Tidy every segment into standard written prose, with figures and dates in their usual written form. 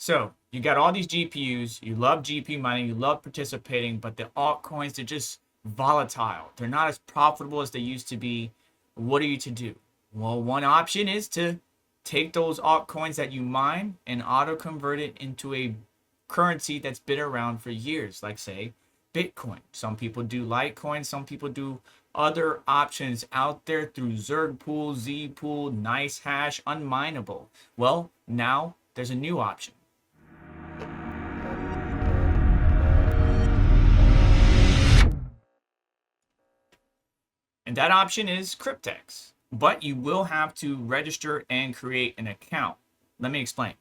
So you got all these GPUs, you love GPU mining, you love participating, but the altcoins, they're just volatile. They're not as profitable as they used to be. What are you to do? Well, one option is to take those altcoins that you mine and auto convert it into a currency that's been around for years, like say Bitcoin. Some people do Litecoin, some people do other options out there through Zerg Pool, Z Pool, Nice Hash, Unminable. Well, now there's a new option. And that option is Cryptex. But you will have to register and create an account. Let me explain.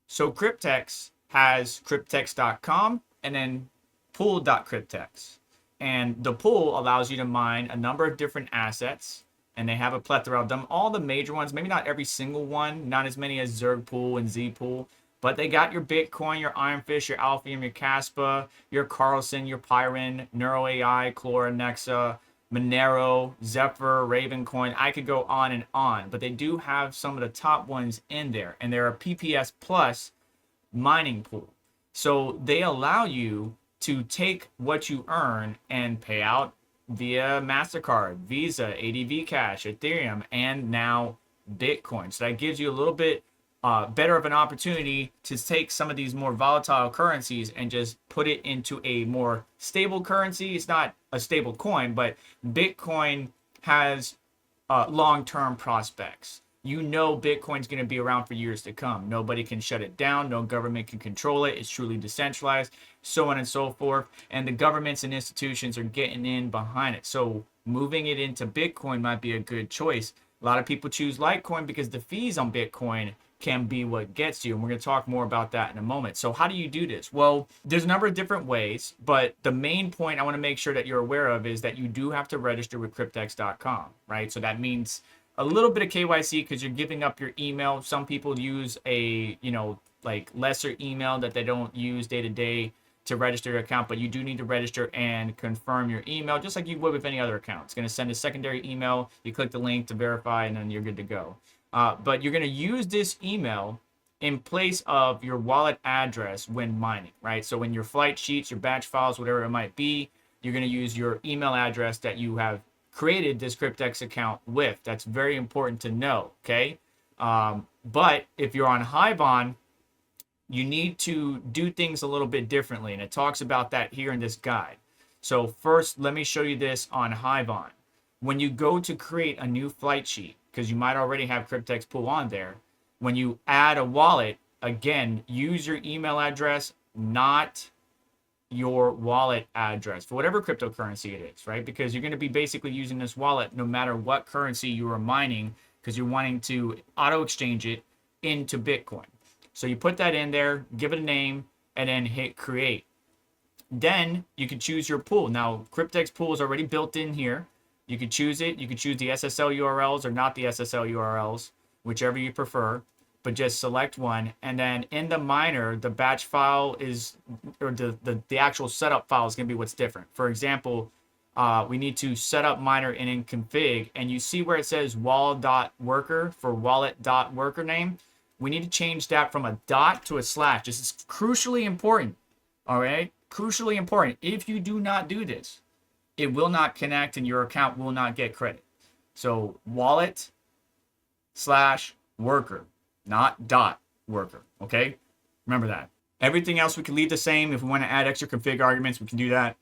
So Cryptex has cryptex.com and then pool.cryptex. And the pool allows you to mine a number of different assets, and they have a plethora of them. All the major ones, maybe not every single one, not as many as Zerg Pool and Z Pool, but they got your Bitcoin, your Ironfish, your Alphium, your Caspa, your Carlson, your Pyron, Neuro AI, Clora, Nexa, Monero, Zephyr, Ravencoin. I could go on and on, but they do have some of the top ones in there, and they're a PPS Plus mining pool. So they allow you to take what you earn and pay out via MasterCard, Visa, ADV Cash, Ethereum, and now Bitcoin. So that gives you a little bit better of an opportunity to take some of these more volatile currencies and just put it into a more stable currency. It's not a stable coin, but Bitcoin has long-term prospects. You know Bitcoin's going to be around for years to come. Nobody can shut it down. No government can control it. It's truly decentralized, so on and so forth. And the governments and institutions are getting in behind it. So moving it into Bitcoin might be a good choice. A lot of people choose Litecoin because the fees on Bitcoin can be what gets you. And we're going to talk more about that in a moment. So how do you do this? Well, there's a number of different ways, but the main point I want to make sure that you're aware of is that you do have to register with cryptex.com, right? So that means a little bit of KYC because you're giving up your email. Some people use a, like lesser email that they don't use day to day to register your account, but you do need to register and confirm your email just like you would with any other account. It's going to send a secondary email. You click the link to verify and then you're good to go. But you're going to use this email in place of your wallet address when mining, right? So when your flight sheets, your batch files, whatever it might be, you're going to use your email address that you have created this Cryptex account with. That's very important to know, okay? But if you're on Hivon, you need to do things a little bit differently, and it talks about that here in this guide. So first, let me show you this on Hivon. When you go to create a new flight sheet, because you might already have Cryptex Pool on there, when you add a wallet, again, use your email address, not your wallet address for whatever cryptocurrency it is, right? Because you're going to be basically using this wallet no matter what currency you are mining, because you're wanting to auto exchange it into Bitcoin. So you put that in there, give it a name, and then hit create. Then you can choose your pool. Now, Cryptex Pool is already built in here. You can choose it. You can choose the SSL URLs or not the SSL URLs, whichever you prefer, but just select one. And then in the miner, the batch file is, or the actual setup file is going to be what's different. For example, we need to set up miner in config, and you see where it says wall.worker for wallet.worker name. We need to change that from a dot to a slash. This is crucially important. All right, crucially important. If you do not do this, it will not connect and your account will not get credit. So wallet slash worker, not dot worker. Okay, remember that. Everything else we can leave the same. If we want to add extra config arguments, we can do that.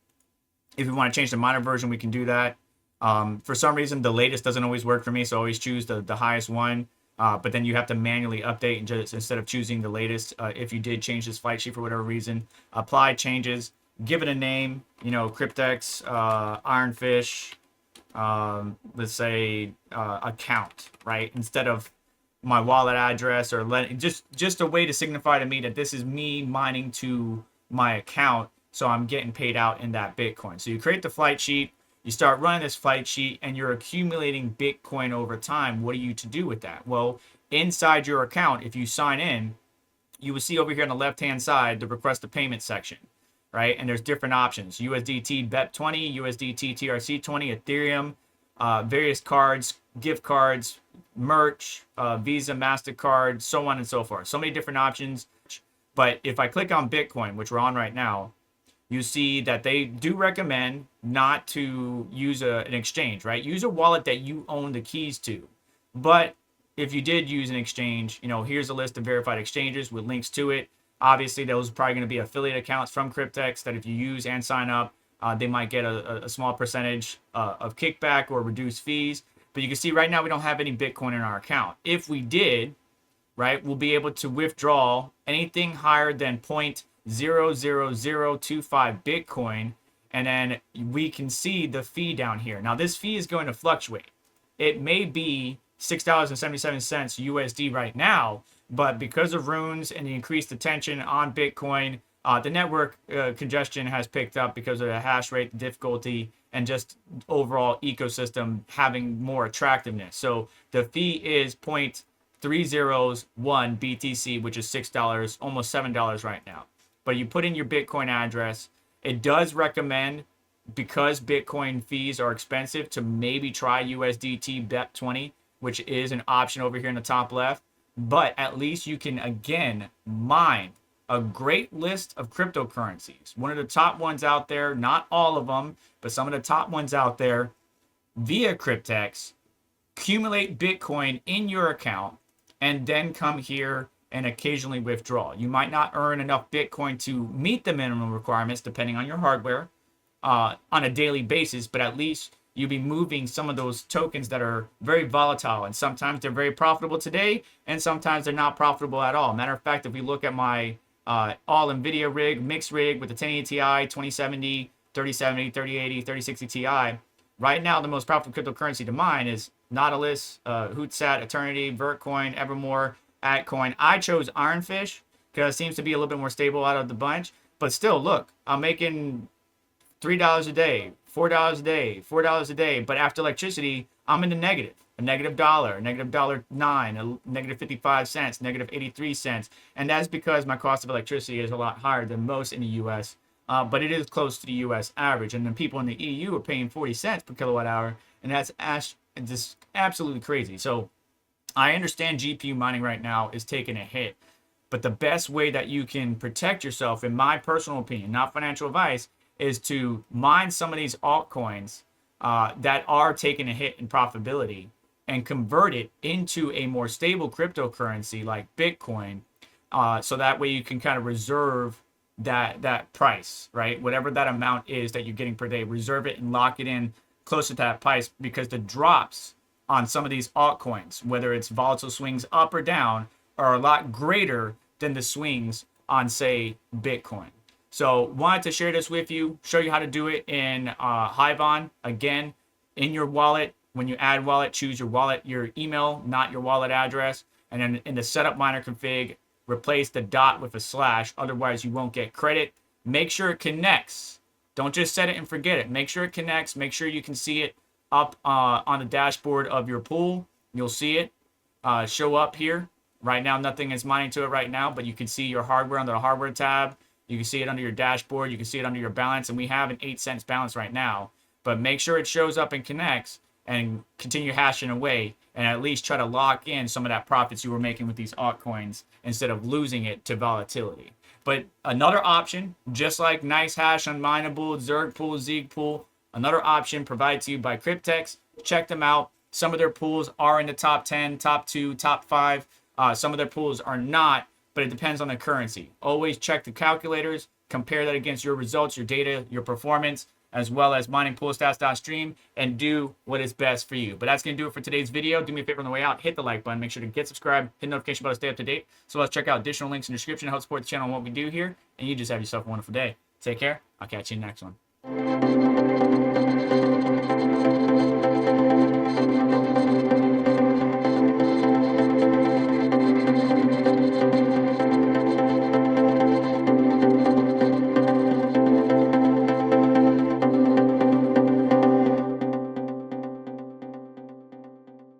If we want to change the miner version, we can do that. For some reason, the latest doesn't always work for me, so I always choose the highest one. But then you have to manually update and just instead of choosing the latest. If you did change this flight sheet for whatever reason, apply changes, give it a name, Cryptex, Ironfish, let's say account, right? Instead of my wallet address, or just a way to signify to me that this is me mining to my account, so I'm getting paid out in that Bitcoin. So you create the flight sheet. You start running this flight sheet and you're accumulating Bitcoin over time. What are you to do with that? Well, inside your account, if you sign in, you will see over here on the left-hand side, the request a payment section, right? And there's different options: USDT BEP20, USDT TRC20, Ethereum, various cards, gift cards, merch, Visa, MasterCard, so on and so forth. So many different options. But if I click on Bitcoin, which we're on right now, you see that they do recommend not to use an exchange, right? Use a wallet that you own the keys to. But if you did use an exchange, you know, here's a list of verified exchanges with links to it. Obviously, those are probably going to be affiliate accounts from Cryptex that if you use and sign up, they might get a small percentage of kickback or reduced fees. But you can see right now we don't have any Bitcoin in our account. If we did, right, we'll be able to withdraw anything higher than 0.00025 Bitcoin. And then we can see the fee down here. Now, this fee is going to fluctuate. It may be $6.77 USD right now, but because of runes and the increased attention on Bitcoin, the network congestion has picked up because of the hash rate, the difficulty, and just overall ecosystem having more attractiveness. So the fee is 0.301 BTC, which is $6, almost $7 right now. But you put in your Bitcoin address. It does recommend, because Bitcoin fees are expensive, to maybe try USDT BEP20, which is an option over here in the top left. But at least you can, again, mine a great list of cryptocurrencies. One of the top ones out there, not all of them, but some of the top ones out there, via Cryptex, accumulate Bitcoin in your account, and then come here and occasionally withdraw. You might not earn enough Bitcoin to meet the minimum requirements, depending on your hardware, on a daily basis, but at least you'll be moving some of those tokens that are very volatile, and sometimes they're very profitable today, and sometimes they're not profitable at all. Matter of fact, if we look at my all Nvidia rig, mixed rig with the 1080 Ti, 2070, 3070, 3080, 3060 Ti, right now the most profitable cryptocurrency to mine is Nautilus, Hootsat, Eternity, Vertcoin, Evermore, Atcoin. I chose Ironfish because it seems to be a little bit more stable out of the bunch, but still, look, I'm making $3 a day, $4 a day, $4 a day, but after electricity, I'm in the negative. A negative dollar, a negative $1.09, a negative 55 cents, negative 83 cents. And that's because my cost of electricity is a lot higher than most in the US, but it is close to the US average. And then people in the EU are paying 40 cents per kilowatt hour, and that's just absolutely crazy. So I understand GPU mining right now is taking a hit, but the best way that you can protect yourself, in my personal opinion, not financial advice, is to mine some of these altcoins that are taking a hit in profitability and convert it into a more stable cryptocurrency like Bitcoin, so that way you can kind of reserve that price, right? Whatever that amount is that you're getting per day, reserve it and lock it in close to that price, because the drops on some of these altcoins, whether it's volatile swings up or down, are a lot greater than the swings on, say, Bitcoin. So wanted to share this with you, show you how to do it in Hivon. Again, in your wallet, when you add wallet, choose your wallet, your email, not your wallet address. And then in the setup miner config, replace the dot with a slash. Otherwise, you won't get credit. Make sure it connects. Don't just set it and forget it. Make sure it connects. Make sure you can see it up on the dashboard of your pool. You'll see it show up here. Right now, nothing is mining to it right now, but you can see your hardware under the hardware tab. You can see it under your dashboard. You can see it under your balance. And we have an 8 cents balance right now. But make sure it shows up and connects, and continue hashing away, and at least try to lock in some of that profits you were making with these altcoins instead of losing it to volatility. But another option, just like Nice Hash, Unmineable, Zerg Pool, Zeeg Pool, another option provided to you by Cryptex. Check them out. Some of their pools are in the top 10, top 2, top 5. Some of their pools are not, but it depends on the currency. Always check the calculators, compare that against your results, your data, your performance, as well as miningpoolstats.stream, and do what is best for you. But that's going to do it for today's video. Do me a favor on the way out, hit the like button, make sure to get subscribed, hit the notification bell to stay up to date. So let's check out additional links in the description to help support the channel and what we do here. And you just have yourself a wonderful day. Take care. I'll catch you in the next one.